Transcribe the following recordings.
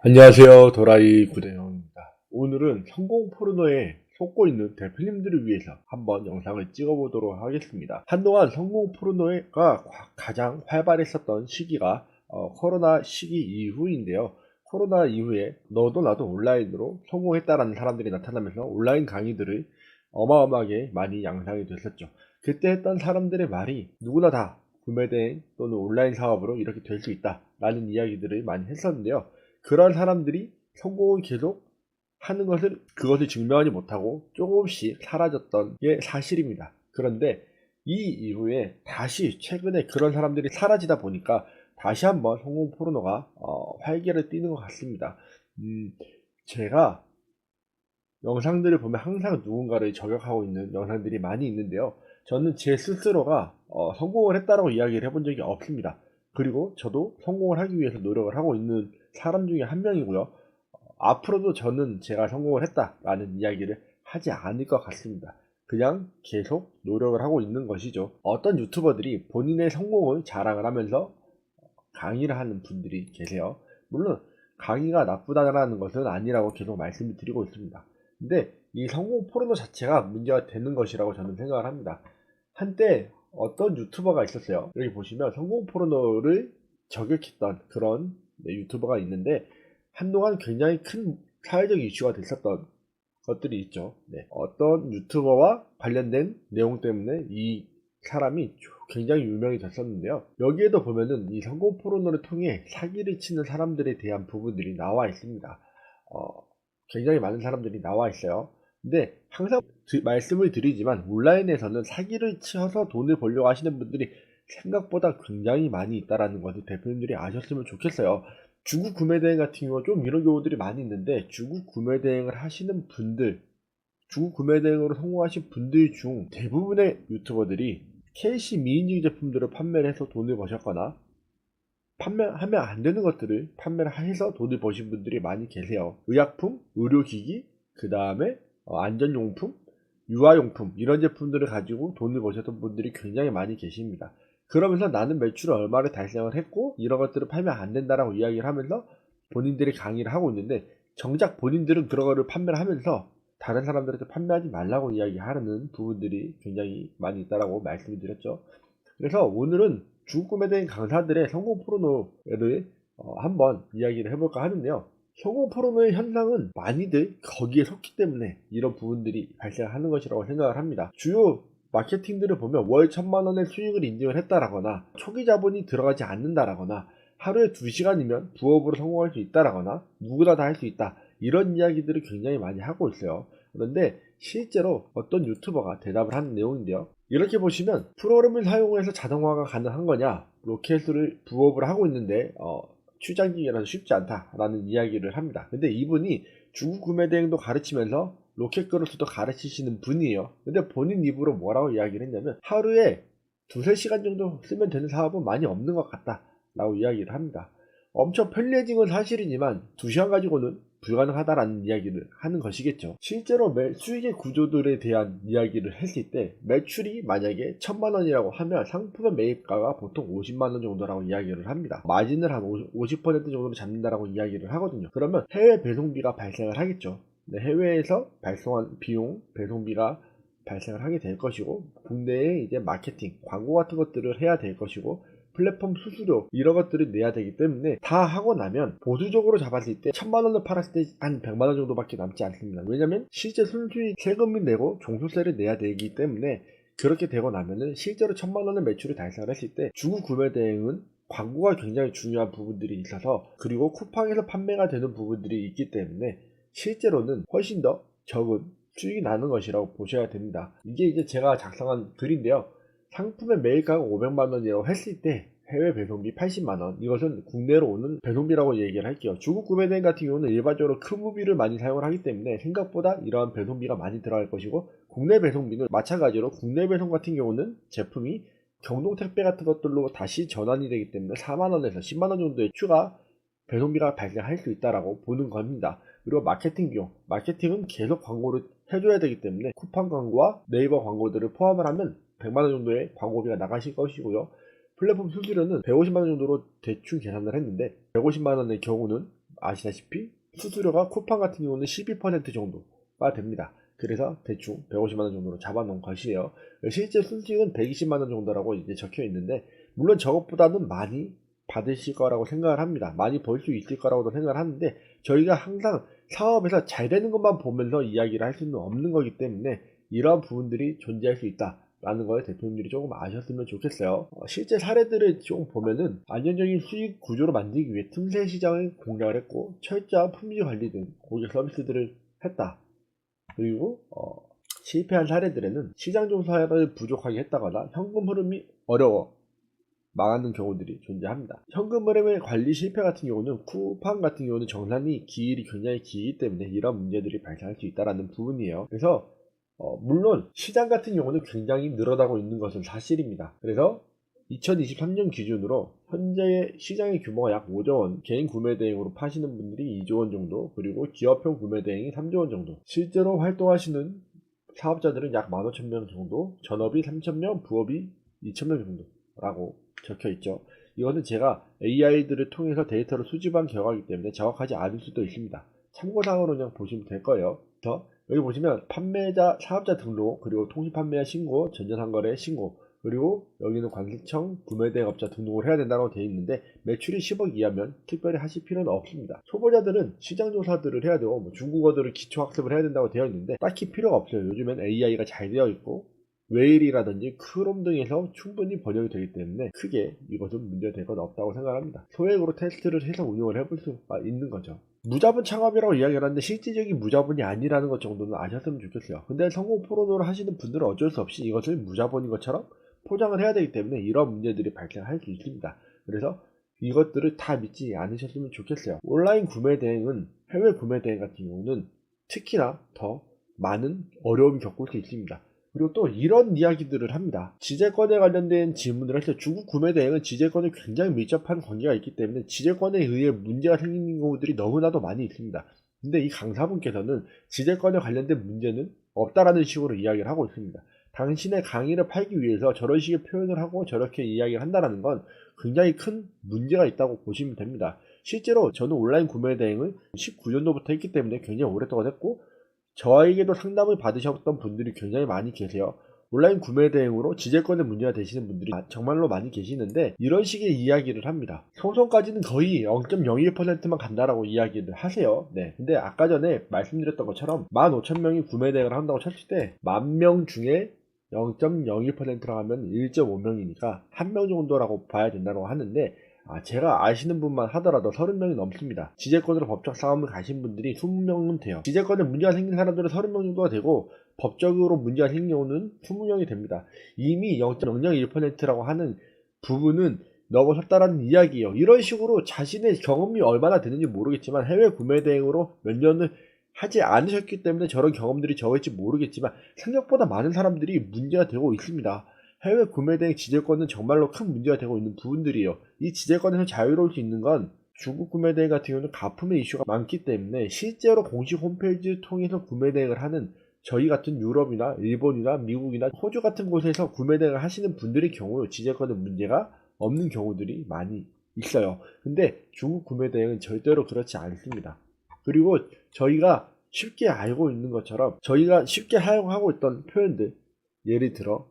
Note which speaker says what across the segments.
Speaker 1: 안녕하세요. 도라이 구대형입니다. 오늘은 성공 포르노에 속고 있는 대표님들을 위해서 한번 영상을 찍어보도록 하겠습니다. 한동안 성공 포르노가 가장 활발했었던 시기가 코로나 시기 이후인데요. 코로나 이후에 너도 나도 온라인으로 성공했다라는 사람들이 나타나면서 온라인 강의들을 어마어마하게 많이 양상이 됐었죠. 그때 했던 사람들의 말이 누구나 다 구매대행 또는 온라인 사업으로 이렇게 될 수 있다라는 이야기들을 많이 했었는데요. 그런 사람들이 성공을 계속 하는 그것을 증명하지 못하고 조금씩 사라졌던 게 사실입니다. 그런데 이 이후에 다시 최근에 그런 사람들이 사라지다 보니까 다시 한번 성공 포르노가 활기를 띠는 것 같습니다. 제가 영상들을 보면 항상 누군가를 저격하고 있는 영상들이 많이 있는데요. 저는 제 스스로가 성공을 했다라고 이야기를 해본 적이 없습니다. 그리고 저도 성공을 하기 위해서 노력을 하고 있는 사람 중에 한 명이고요. 앞으로도 저는 제가 성공을 했다라는 이야기를 하지 않을 것 같습니다. 그냥 계속 노력을 하고 있는 것이죠. 어떤 유튜버들이 본인의 성공을 자랑을 하면서 강의를 하는 분들이 계세요. 물론 강의가 나쁘다라는 것은 아니라고 계속 말씀을 드리고 있습니다. 근데 이 성공 포르노 자체가 문제가 되는 것이라고 저는 생각을 합니다. 한때 어떤 유튜버가 있었어요. 여기 보시면 성공 포르노를 저격했던 그런 유튜버가 있는데 한동안 굉장히 큰 사회적 이슈가 됐었던 것들이 있죠. 어떤 유튜버와 관련된 내용 때문에 이 사람이 굉장히 유명이 됐었는데요. 여기에도 보면은 이 성공 포르노를 통해 사기를 치는 사람들에 대한 부분들이 나와 있습니다. 굉장히 많은 사람들이 나와 있어요. 근데 항상 말씀을 드리지만 온라인에서는 사기를 치어서 돈을 벌려고 하시는 분들이 생각보다 굉장히 많이 있다라는 것을 대표님들이 아셨으면 좋겠어요. 중국 구매대행 같은 경우 좀 이런 경우들이 많이 있는데 중국 구매대행을 하시는 분들, 중국 구매대행으로 성공하신 분들 중 대부분의 유튜버들이 KC 미인증 제품들을 판매를 해서 돈을 버셨거나 판매하면 안 되는 것들을 판매를 해서 돈을 버신 분들이 많이 계세요. 의약품, 의료기기, 그 다음에 안전용품, 유아용품 이런 제품들을 가지고 돈을 버셨던 분들이 굉장히 많이 계십니다. 그러면서 나는 매출을 얼마를 달성을 했고 이런 것들을 팔면 안 된다라고 이야기를 하면서 본인들이 강의를 하고 있는데 정작 본인들은 그런 거를 판매를 하면서 다른 사람들한테 판매하지 말라고 이야기하는 부분들이 굉장히 많이 있다라고 말씀을 드렸죠. 그래서 오늘은 중국구매대행 강사들의 성공 포르노를 한번 이야기를 해볼까 하는데요. 성공 포르노의 현상은 많이들 거기에 섰기 때문에 이런 부분들이 발생하는 것이라고 생각을 합니다. 주요 마케팅들을 보면 월 1000만원의 수익을 인증을 했다라거나 초기 자본이 들어가지 않는다라거나 하루에 2시간이면 부업으로 성공할 수 있다라거나 누구나 다 할 수 있다 이런 이야기들을 굉장히 많이 하고 있어요. 그런데 실제로 어떤 유튜버가 대답을 하는 내용인데요. 이렇게 보시면 프로그램을 사용해서 자동화가 가능한 거냐, 로켓을 부업을 하고 있는데 출장기이라서 쉽지 않다라는 이야기를 합니다. 근데 이분이 중국 구매 대행도 가르치면서 로켓 그로스도 가르치시는 분이에요. 근데 본인 입으로 뭐라고 이야기를 했냐면 하루에 2~3시간 정도 쓰면 되는 사업은 많이 없는 것 같다 라고 이야기를 합니다. 엄청 편리해진 건 사실이지만 2시간 가지고는 불가능하다라는 이야기를 하는 것이겠죠. 실제로 수익의 구조들에 대한 이야기를 했을 때 매출이 만약에 1000만원이라고 하면 상품의 매입가가 보통 50만원 정도라고 이야기를 합니다. 마진을 한 50% 정도로 잡는다라고 이야기를 하거든요. 그러면 해외 배송비가 발생을 하겠죠. 해외에서 발송한 비용, 배송비가 발생을 하게 될 것이고 국내에 이제 마케팅, 광고 같은 것들을 해야 될 것이고 플랫폼 수수료 이런 것들을 내야 되기 때문에 다 하고 나면 보수적으로 잡았을 때 1000만원을 팔았을 때 한 100만원 정도밖에 남지 않습니다. 왜냐면 실제 순수익 세금을 내고 종소세를 내야 되기 때문에 그렇게 되고 나면은 실제로 1000만원의 매출을 달성을 했을 때 중국 구매 대행은 광고가 굉장히 중요한 부분들이 있어서 그리고 쿠팡에서 판매가 되는 부분들이 있기 때문에 실제로는 훨씬 더 적은 수익이 나는 것이라고 보셔야 됩니다. 이게 이제 제가 작성한 글인데요. 상품의 매입가가 500만원이라고 했을 때 해외 배송비 80만원 이것은 국내로 오는 배송비라고 얘기를 할게요. 중국 구매대행 같은 경우는 일반적으로 크무비를 많이 사용을 하기 때문에 생각보다 이러한 배송비가 많이 들어갈 것이고 국내 배송비는 마찬가지로 국내 배송 같은 경우는 제품이 경동택배 같은 것들로 다시 전환이 되기 때문에 4만원에서 10만원 정도의 추가 배송비가 발생할 수 있다라고 보는 겁니다. 그리고 마케팅 비용, 마케팅은 계속 광고를 해줘야 되기 때문에 쿠팡 광고와 네이버 광고들을 포함을 하면 100만원 정도의 광고비가 나가실 것이고요. 플랫폼 수수료는 150만원 정도로 대충 계산을 했는데 150만원의 경우는 아시다시피 수수료가 쿠팡 같은 경우는 12% 정도가 됩니다. 그래서 대충 150만원 정도로 잡아놓은 것이에요. 실제 순수익은 120만원 정도라고 이제 적혀 있는데, 물론 저것보다는 많이 받으실 거라고 생각을 합니다. 많이 벌 수 있을 거라고도 생각을 하는데, 저희가 항상 사업에서 잘 되는 것만 보면서 이야기를 할 수는 없는 거기 때문에 이러한 부분들이 존재할 수 있다 라는 걸 대표님들이 조금 아셨으면 좋겠어요. 실제 사례들을 좀 보면은 안정적인 수익 구조를 만들기 위해 틈새 시장을 공략을 했고, 철저한 품질 관리 등 고객 서비스들을 했다. 그리고 실패한 사례들에는 시장 조사를 부족하게 했다거나 현금 흐름이 어려워 망하는 경우들이 존재합니다. 현금 흐름의 관리 실패 같은 경우는 쿠팡 같은 경우는 정산이 기일이 굉장히 길기 때문에 이런 문제들이 발생할 수 있다는 부분이에요. 그래서 물론 시장 같은 경우는 굉장히 늘어나고 있는 것은 사실입니다. 그래서 2023년 기준으로 현재 시장의 규모가 약 5조 원, 개인 구매 대행으로 파시는 분들이 2조 원 정도, 그리고 기업형 구매 대행이 3조 원 정도, 실제로 활동하시는 사업자들은 약 15,000명 정도, 전업이 3,000명, 부업이 2,000명 정도라고 적혀 있죠. 이거는 제가 AI들을 통해서 데이터를 수집한 결과이기 때문에 정확하지 않을 수도 있습니다. 참고사항으로 그냥 보시면 될 거예요. 여기 보시면 판매자, 사업자 등록, 그리고 통신판매자 신고, 전자상거래 신고, 그리고 여기는 관세청 구매대행업자 등록을 해야 된다고 되어 있는데, 매출이 10억 이하면 특별히 하실 필요는 없습니다. 초보자들은 시장조사들을 해야 되고 중국어들을 기초학습을 해야 된다고 되어 있는데 딱히 필요가 없어요. 요즘엔 AI가 잘 되어 있고 웨일이라든지 크롬 등에서 충분히 번역이 되기 때문에 크게 이것은 문제될 건 없다고 생각합니다. 소액으로 테스트를 해서 운영을 해볼 수가 있는 거죠. 무자본 창업이라고 이야기를 하는데 실질적인 무자본이 아니라는 것 정도는 아셨으면 좋겠어요. 근데 성공 포로노를 하시는 분들은 어쩔 수 없이 이것을 무자본인 것처럼 포장을 해야 되기 때문에 이런 문제들이 발생할 수 있습니다. 그래서 이것들을 다 믿지 않으셨으면 좋겠어요. 온라인 구매 대행은, 해외 구매 대행 같은 경우는 특히나 더 많은 어려움이 겪을 수 있습니다. 그리고 또 이런 이야기들을 합니다. 지재권에 관련된 질문을 할 때 중국 구매 대행은 지재권에 굉장히 밀접한 관계가 있기 때문에 지재권에 의해 문제가 생기는 경우들이 너무나도 많이 있습니다. 근데 이 강사분께서는 지재권에 관련된 문제는 없다라는 식으로 이야기를 하고 있습니다. 당신의 강의를 팔기 위해서 저런 식의 표현을 하고 저렇게 이야기를 한다는 건 굉장히 큰 문제가 있다고 보시면 됩니다. 실제로 저는 온라인 구매 대행을 19년도부터 했기 때문에 굉장히 오랫동안 했고, 저에게도 상담을 받으셨던 분들이 굉장히 많이 계세요. 온라인 구매 대행으로 지재권의 문제가 되시는 분들이 정말로 많이 계시는데 이런 식의 이야기를 합니다. 소송까지는 거의 0.01%만 간다라고 이야기를 하세요. 네. 근데 아까 전에 말씀드렸던 것처럼 15,000명이 구매 대행을 한다고 쳤을 때 10,000명 중에 0.01%라고 하면 1.5명이니까 1명 정도라고 봐야 된다고 하는데, 제가 아시는 분만 하더라도 30명이 넘습니다. 지재권으로 법적 싸움을 가신 분들이 20명은 돼요. 지재권에 문제가 생긴 사람들은 30명 정도가 되고 법적으로 문제가 생긴 경우는 20명이 됩니다. 이미 0.001%라고 하는 부분은 넘어섰다라는 이야기예요. 이런 식으로 자신의 경험이 얼마나 되는지 모르겠지만 해외 구매 대행으로 몇 년을 하지 않으셨기 때문에 저런 경험들이 적을지 모르겠지만 생각보다 많은 사람들이 문제가 되고 있습니다. 해외 구매 대행 지재권은 정말로 큰 문제가 되고 있는 부분들이에요. 이 지재권에서 자유로울 수 있는 건 중국 구매 대행 같은 경우는 가품의 이슈가 많기 때문에 실제로 공식 홈페이지를 통해서 구매 대행을 하는 저희 같은 유럽이나 일본이나 미국이나 호주 같은 곳에서 구매 대행을 하시는 분들의 경우 지재권의 문제가 없는 경우들이 많이 있어요. 근데 중국 구매 대행은 절대로 그렇지 않습니다. 그리고 저희가 쉽게 알고 있는 것처럼 저희가 쉽게 사용하고 있던 표현들, 예를 들어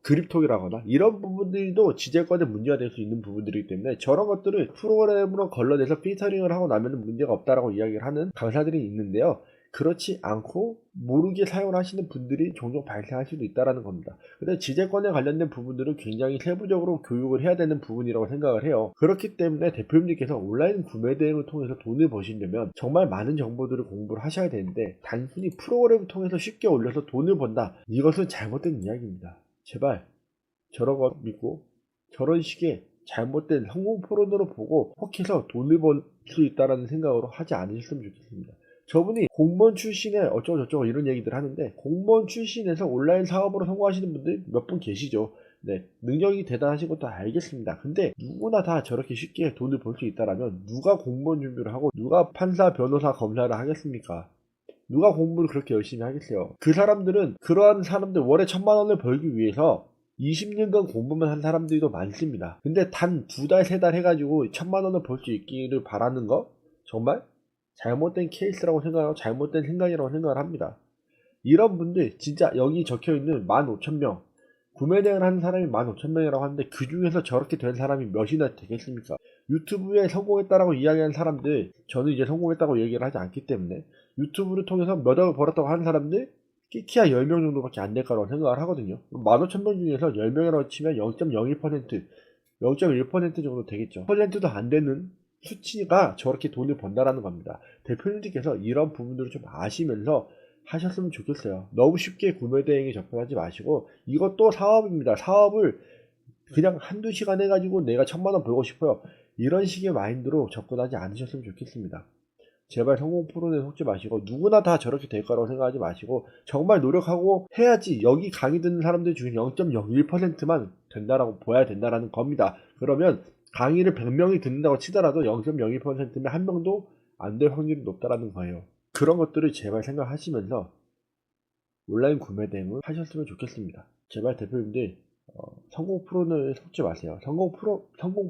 Speaker 1: 그립톡이라거나 이런 부분들도 지재권에 문제가 될 수 있는 부분들이기 때문에 저런 것들을 프로그램으로 걸러내서 필터링을 하고 나면 문제가 없다라고 이야기를 하는 강사들이 있는데요. 그렇지 않고 모르게 사용을 하시는 분들이 종종 발생할 수도 있다는 겁니다. 근데 지재권에 관련된 부분들은 굉장히 세부적으로 교육을 해야 되는 부분이라고 생각을 해요. 그렇기 때문에 대표님들께서 온라인 구매 대행을 통해서 돈을 버시려면 정말 많은 정보들을 공부를 하셔야 되는데 단순히 프로그램을 통해서 쉽게 올려서 돈을 번다, 이것은 잘못된 이야기입니다. 제발 저런 거 믿고 저런 식의 잘못된 성공 포로노로 보고 혹해서 돈을 벌 수 있다는 생각으로 하지 않으셨으면 좋겠습니다. 저분이 공무원 출신에 어쩌고저쩌고 이런 얘기들 하는데 공무원 출신에서 온라인 사업으로 성공하시는 분들 몇 분 계시죠. 네, 능력이 대단하신 것도 알겠습니다. 근데 누구나 다 저렇게 쉽게 돈을 벌 수 있다라면 누가 공무원 준비를 하고 누가 판사, 변호사, 검사를 하겠습니까? 누가 공부를 그렇게 열심히 하겠어요? 그 사람들은 그러한 사람들 월에 1,000만 원을 벌기 위해서 20년간 공부만 한 사람들도 많습니다. 근데 단 2달, 3달 해가지고 1,000만 원을 벌 수 있기를 바라는 거? 정말 잘못된 케이스라고 생각하고 잘못된 생각이라고 생각을 합니다. 이런 분들 진짜 여기 적혀있는 15,000명 구매 대행을 하는 사람이 15,000명이라고 하는데 그 중에서 저렇게 된 사람이 몇이나 되겠습니까? 유튜브에 성공했다라고 이야기하는 사람들, 저는 이제 성공했다고 얘기를 하지 않기 때문에 유튜브를 통해서 몇 억을 벌었다고 하는 사람들 끼키야 10명 정도밖에 안 될 거라고 생각을 하거든요. 15,000명 중에서 10명이라고 치면 0.01%, 0.1% 정도 되겠죠. 퍼센트도 안 되는 수치가 저렇게 돈을 번다라는 겁니다. 대표님들께서 이런 부분들을 좀 아시면서 하셨으면 좋겠어요. 너무 쉽게 구매 대행에 접근하지 마시고, 이것도 사업입니다. 사업을 그냥 한두 시간 해가지고 내가 1,000만 원 벌고 싶어요, 이런 식의 마인드로 접근하지 않으셨으면 좋겠습니다. 제발 성공 프로그램에 속지 마시고, 누구나 다 저렇게 될 거라고 생각하지 마시고 정말 노력하고 해야지 여기 강의 듣는 사람들 중에 0.01%만 된다라고 보아야 된다라는 겁니다. 그러면 강의를 100명이 듣는다고 치더라도 0.01%면 한 명도 안 될 확률이 높다라는 거예요. 그런 것들을 제발 생각하시면서 온라인 구매 대행을 하셨으면 좋겠습니다. 제발 대표님들 성공 포르노에 속지 마세요. 성공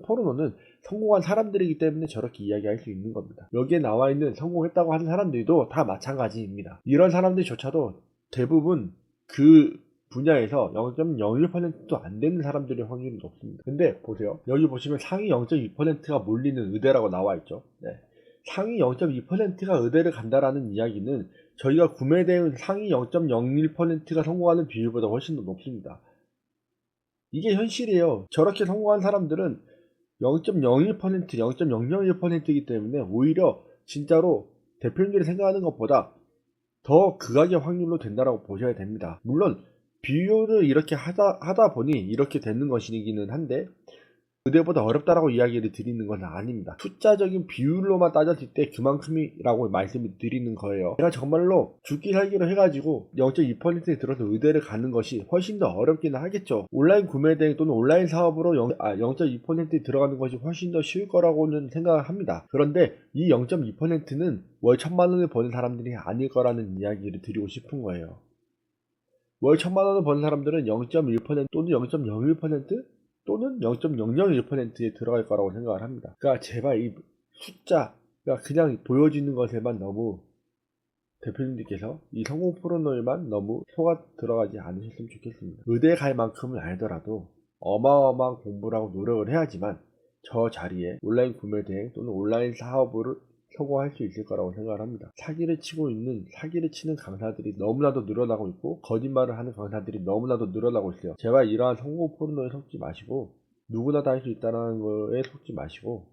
Speaker 1: 포르노는 성공한 사람들이기 때문에 저렇게 이야기할 수 있는 겁니다. 여기에 나와 있는 성공했다고 하는 사람들도 다 마찬가지입니다. 이런 사람들조차도 대부분 그 분야에서 0.01%도 안 되는 사람들의 확률이 높습니다. 근데 보세요. 여기 보시면 상위 0.2%가 몰리는 의대라고 나와 있죠. 네. 상위 0.2%가 의대를 간다라는 이야기는 저희가 구매대행 상위 0.01%가 성공하는 비율보다 훨씬 더 높습니다. 이게 현실이에요. 저렇게 성공한 사람들은 0.01%, 0.001%이기 때문에 오히려 진짜로 대표님들이 생각하는 것보다 더 극악의 확률로 된다라고 보셔야 됩니다. 물론 비율을 이렇게 하다 보니 이렇게 되는 것이기는 한데 의대보다 어렵다라고 이야기를 드리는 건 아닙니다. 숫자적인 비율로만 따졌을 때 그만큼이라고 말씀을 드리는 거예요. 제가 정말로 죽기 살기로 해가지고 0.2%에 들어서 의대를 가는 것이 훨씬 더 어렵기는 하겠죠. 온라인 구매 대행 또는 온라인 사업으로 0.2%에 들어가는 것이 훨씬 더 쉬울 거라고는 생각을 합니다. 그런데 이 0.2%는 월 1,000만 원을 버는 사람들이 아닐 거라는 이야기를 드리고 싶은 거예요. 월 1,000만 원을 버는 사람들은 0.1% 또는 0.01% 또는 0.001%에 들어갈 거라고 생각을 합니다. 그러니까 제발 이 숫자, 그냥 보여지는 것에만 너무 대표님들께서 이 성공 포르노에만 너무 속아 들어가지 않으셨으면 좋겠습니다. 의대 갈 만큼은 아니더라도 어마어마한 공부를 하고 노력을 해야지만 저 자리에 온라인 구매 대행 또는 온라인 사업을 성공할 수 있을 거라고 생각을 합니다. 사기를 치는 강사들이 너무나도 늘어나고 있고 거짓말을 하는 강사들이 너무나도 늘어나고 있어요. 제발 이러한 성공 포르노에 속지 마시고 누구나 다 할 수 있다는 거에 속지 마시고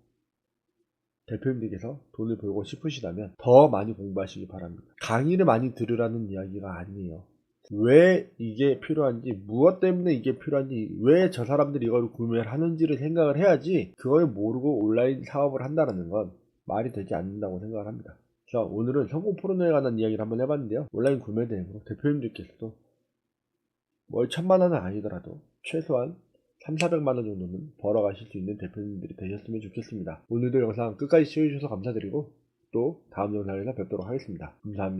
Speaker 1: 대표님들께서 돈을 벌고 싶으시다면 더 많이 공부하시기 바랍니다. 강의를 많이 들으라는 이야기가 아니에요. 왜 이게 필요한지, 무엇 때문에 이게 필요한지, 왜 저 사람들이 이걸 구매를 하는지를 생각을 해야지, 그걸 모르고 온라인 사업을 한다는 건 말이 되지 않는다고 생각을 합니다. 자, 오늘은 성공 포르노에 관한 이야기를 한번 해봤는데요. 온라인 구매 대행으로 대표님들께서도 월 1,000만 원은 아니더라도 최소한 3,400만 원 정도는 벌어가실 수 있는 대표님들이 되셨으면 좋겠습니다. 오늘도 영상 끝까지 시청해주셔서 감사드리고 또 다음 영상에서 뵙도록 하겠습니다. 감사합니다.